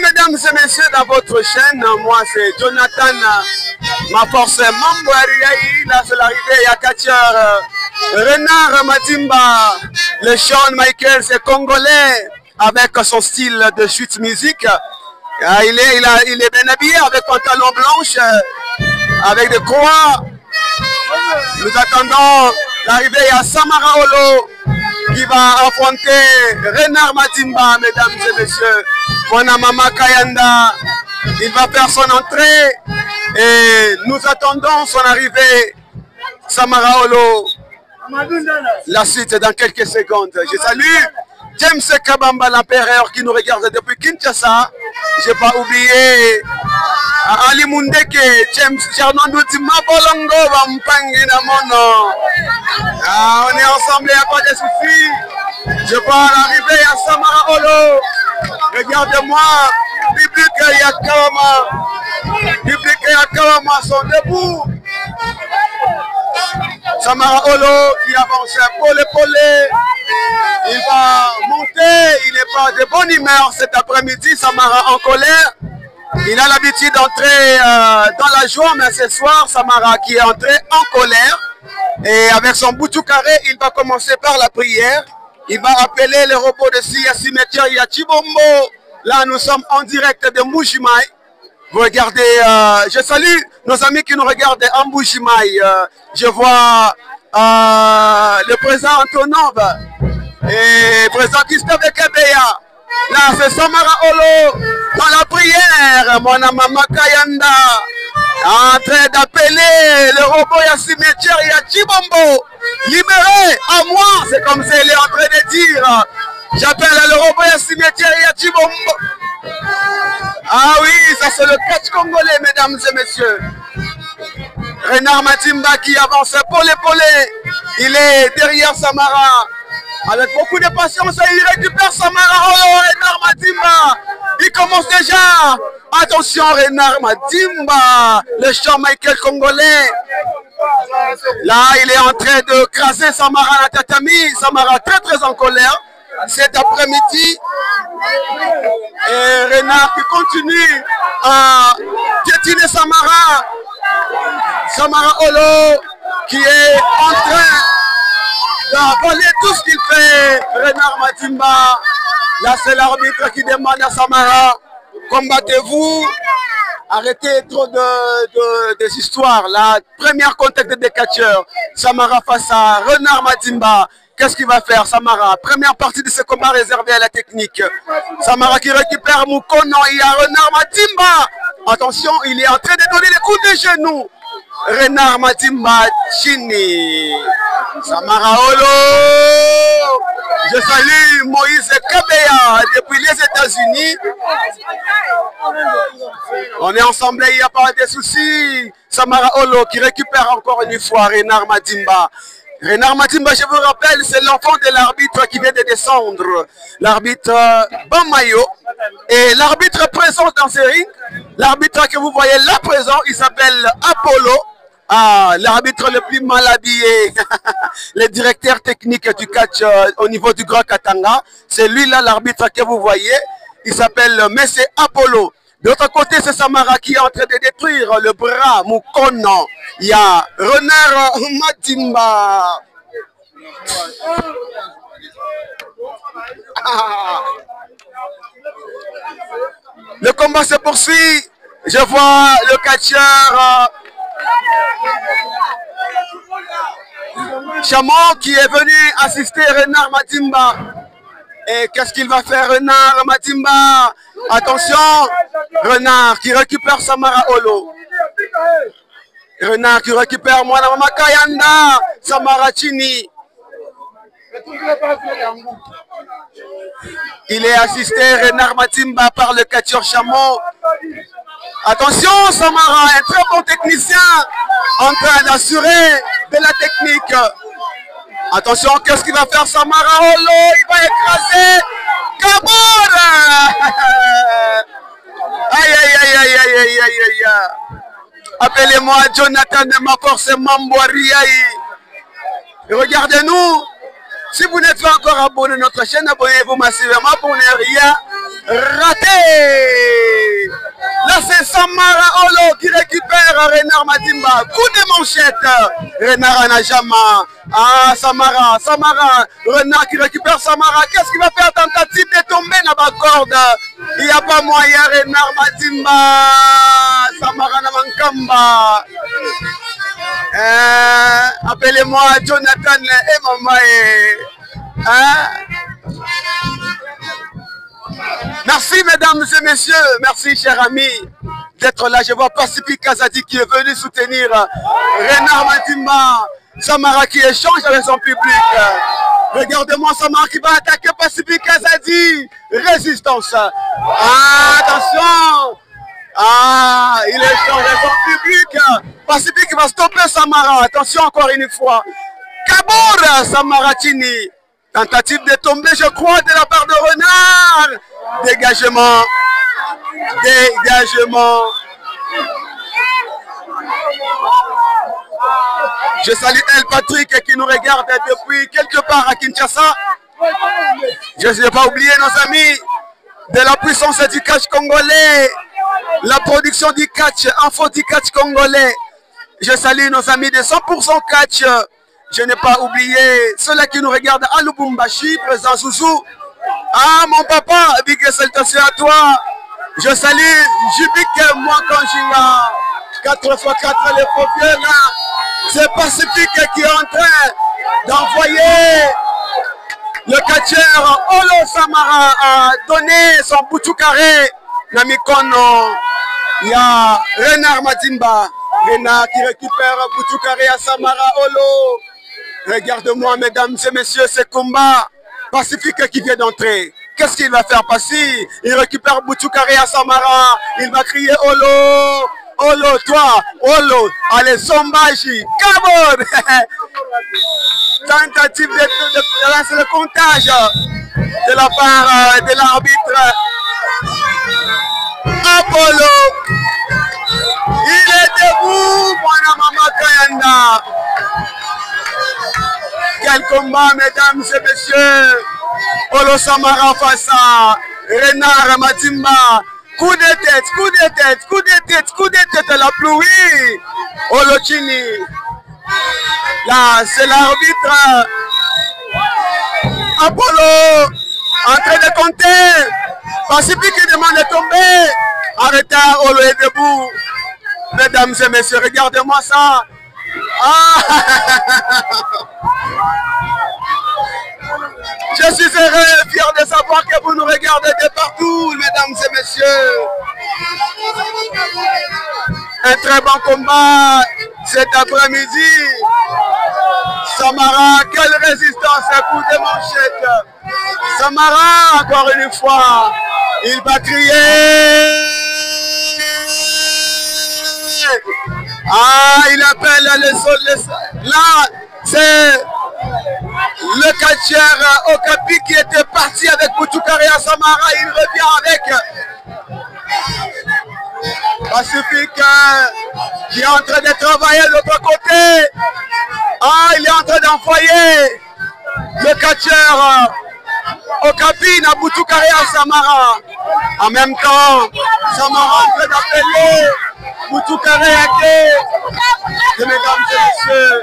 mesdames et messieurs, dans votre chaîne. Moi, c'est Jonathan, ma force Mambouariaï. Là, c'est l'arrivée à catcheur Renard Madimba. Le Sean Michael, c'est congolais avec son style de chute musique. Il est bien habillé avec pantalon blanche, avec des croix. Nous attendons l'arrivée à Samara Olo qui va affronter Renard Madimba, mesdames et messieurs. Mwana Mama Kayanda, il va faire son entrée et nous attendons son arrivée. Samara Olo, la suite dans quelques secondes. Je salue James Kabamba, l'empereur qui nous regarde depuis Kinshasa. Je n'ai pas oublié Ali Mundeke, James Charnando Timabolongo, Vampangi Namono. On est ensemble, il n'y a pas de soucis. Je vois l'arrivée à Samara Olo. Regardez-moi, Public et Yakawama sont debout. Samara Olo qui avance pour l'épaulé. Il va monter, il n'est pas de bonne humeur cet après-midi. Samara en colère. Il a l'habitude d'entrer dans la joie, mais ce soir, Samara qui est entré en colère. Et avec son boutou carré, il va commencer par la prière. Il va appeler le robot de Sia Cimetière Yachibombo. Là, nous sommes en direct de Mbujimaï. Vous regardez, je salue nos amis qui nous regardent en Mbujimaï. Je vois le président Antonov et le président Christophe Kebeya. Là, c'est Samara Olo dans la prière. Mon Mama Kayanda en train d'appeler le robot Yacimetière Yachibombo. Libéré à moi, c'est comme ça il est en train de dire. J'appelle le robot Yacimetière Yachibombo. Ah oui, ça c'est le catch congolais, mesdames et messieurs. Renard Madimba qui avance pour l'épauler. Il est derrière Samara. Avec beaucoup de patience, il récupère Samara Olo, Renard Madimba. Il commence déjà. Attention, Renard Madimba. Le chant Michael congolais. Là, il est en train de craser Samara Natatami. Samara très en colère. Cet après-midi, et Renard qui continue à piétiner Samara. Samara Olo qui est en train d'avaler tout ce qu'il fait. Renard Madimba, là c'est l'arbitre qui demande à Samara, combattez-vous, arrêtez trop des histoires. La première contact des catcheurs, Samara face à Renard Madimba. Qu'est-ce qu'il va faire, Samara? Première partie de ce combat réservé à la technique. Samara qui récupère Mukono, il y a Renard Madimba. Attention, il est en train de donner les coups de genoux. Renard Madimba, Chini. Samara Olo. Je salue Moïse Kabeya depuis les États-Unis. On est ensemble, il n'y a pas de soucis. Samara Olo qui récupère encore une fois Renard Madimba. Renard Madimba, je vous rappelle, c'est l'enfant de l'arbitre qui vient de descendre. L'arbitre Bamayo. Et l'arbitre présent dans ce ring, l'arbitre que vous voyez là présent, il s'appelle Apollo. Ah, l'arbitre le plus mal habillé. Le directeur technique du catch au niveau du Grand Katanga. C'est lui là, l'arbitre que vous voyez. Il s'appelle Messé Apollo. De l'autre côté, c'est Samara qui est en train de détruire le bras Mukono. Il y a Renard Madimba. Ah. Le combat se poursuit. Je vois le catcheur Chamon qui est venu assister Renard Madimba. Et qu'est-ce qu'il va faire, Renard Madimba? Attention, Renard qui récupère Samara Olo. Renard qui récupère Mwana Mama Kayanda, Samara Chini. Il est assisté, Renard Madimba, par le catcheur Chamon. Attention, Samara, un très bon technicien en train d'assurer de la technique. Attention, qu'est-ce qu'il va faire, Samara Olo? Il va écraser Kabora. Aïe, aïe, aïe, aïe, aïe, aïe, aïe, aïe. Appelez-moi Jonathan de ma force Mambouariaï. Regardez-nous. Si vous n'êtes pas encore abonné à notre chaîne, abonnez-vous massivement pour ne rien Raté. Là, c'est Samara Olo qui récupère Renard Madimba. Coup de manchette. Renard Anajama. Ah, Samara. Renard qui récupère Samara. Qu'est-ce qu'il va faire? Tentative de tomber dans la corde. Il n'y a pas moyen. Renard Madimba. Samara Namankamba. Appelez-moi Jonathan et maman. Merci mesdames et messieurs, merci chers amis d'être là. Je vois Pacifique Kazadi qui est venu soutenir Renard Madimba. Samara qui échange avec son public. Regardez-moi Samara qui va attaquer Pacifique Kazadi. Résistance. Attention. Il échange avec son public. Pacifique va stopper Samara. Attention encore une fois. Kabour Samara Tini. Tentative de tomber, je crois, de la part de Renard. Dégagement. Je salue El Patrick qui nous regarde depuis quelque part à Kinshasa. Je n'ai pas oublié nos amis de la puissance du catch congolais. La production du catch, info du catch congolais. Je salue nos amis de 100% catch. Je n'ai pas oublié ceux-là qui nous regardent à Lubumbashi, présent Zouzou. Mon papa, big salutations à toi. Je salue Jubik Mwakanjinga. 4x4 les paupières là. C'est Pacifique qui est en train d'envoyer le catcheur Olo Samara a donné son boutou carré. Namikono. Il y a Renard Madimba. Renard qui récupère boutou carré à Samara Olo. Regarde-moi, mesdames et messieurs, ce combat. Pacifique qui vient d'entrer. Qu'est-ce qu'il va faire passer? Il récupère Boutoukari à Samara. Il va crier Olo. Olo, toi. Olo. Allez, Sombaji. Kabod. Tentative de lancer le comptage de la part de l'arbitre. Apollo. Il est debout. Mwana Mama Kayanda. Quel combat, mesdames et messieurs. Olo Samara face à Renard Madimba. Coup de tête à la pluie. Olo Chini. Là, c'est l'arbitre. Apollo en train de compter. Pacifique qui demande de tomber. Arrêtez, Olo est debout. Mesdames et messieurs, regardez-moi ça. Je suis heureux et fier de savoir que vous nous regardez de partout, mesdames et messieurs. Un très bon combat cet après-midi. Samara, quelle résistance à coup de manchette. Samara, encore une fois, il va crier. Il appelle les sols. Là, c'est le catcheur Okapi qui était parti avec Boutoukari à Samara. Il revient avec Pacifique qui est en train de travailler de l'autre côté. Il est en train d'envoyer le catcheur Okapi à Boutoukari à Samara. En même temps, Samara en train d'appeler Boutoukari à quai. Mesdames et messieurs,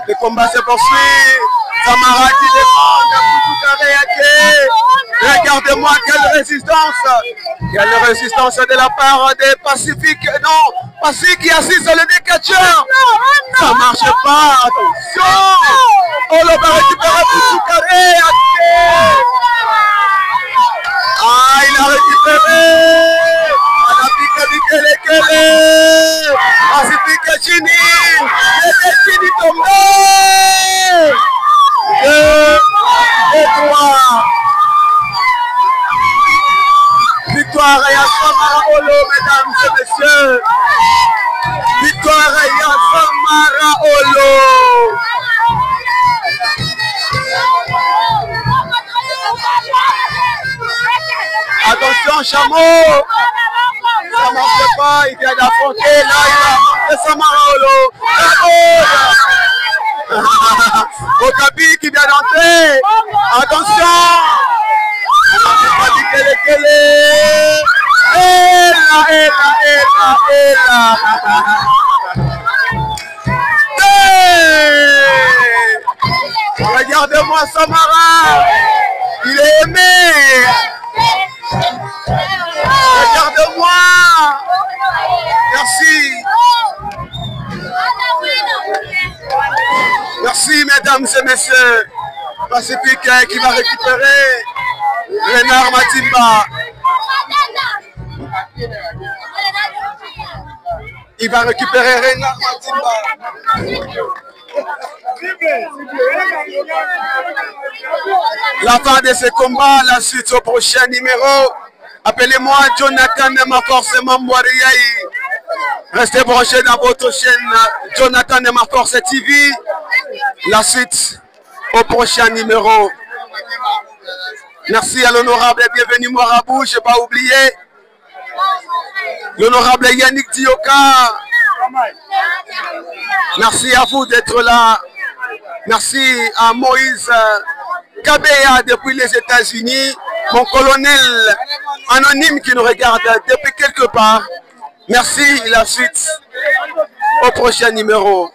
le combat se poursuit. Samara qui demande Boutoukari à quai. Regardez-moi quelle résistance. Quelle résistance de la part des Pacifiques. Non, Pacifique qui assiste sur le décatcheur. Ça ne marche pas. Attention. On va récupérer Boutoukari à quai. Il a récupéré. Pacifique Chini. Chini tombé. 2 et 3. Victoire à Samara Olo, mesdames et messieurs. Victoire à Samara Olo. Attention, Chameau. Ça ne marche pas, il vient d'affronter. Là, il a affronté Samara Olo. Okapi qui vient d'entrer. Attention. Regardez-moi Samara. Il est aimé. Regarde-moi. Merci. Merci, mesdames et messieurs. Pacifique qui va récupérer Renard Matimba. Il va récupérer Renard Matimba. La fin de ce combat, la suite au prochain numéro. Appelez-moi Jonathan de ma force Mambouariaï. Restez branchés dans votre chaîne Jonathan de ma force TV. La suite au prochain numéro. Merci à l'honorable et bienvenue Morabou, je n'ai pas oublié. L'honorable Yannick Dioka. Merci à vous d'être là. Merci à Moïse Kabea depuis les États-Unis. Mon colonel anonyme qui nous regarde depuis quelque part. Merci, la suite au prochain numéro.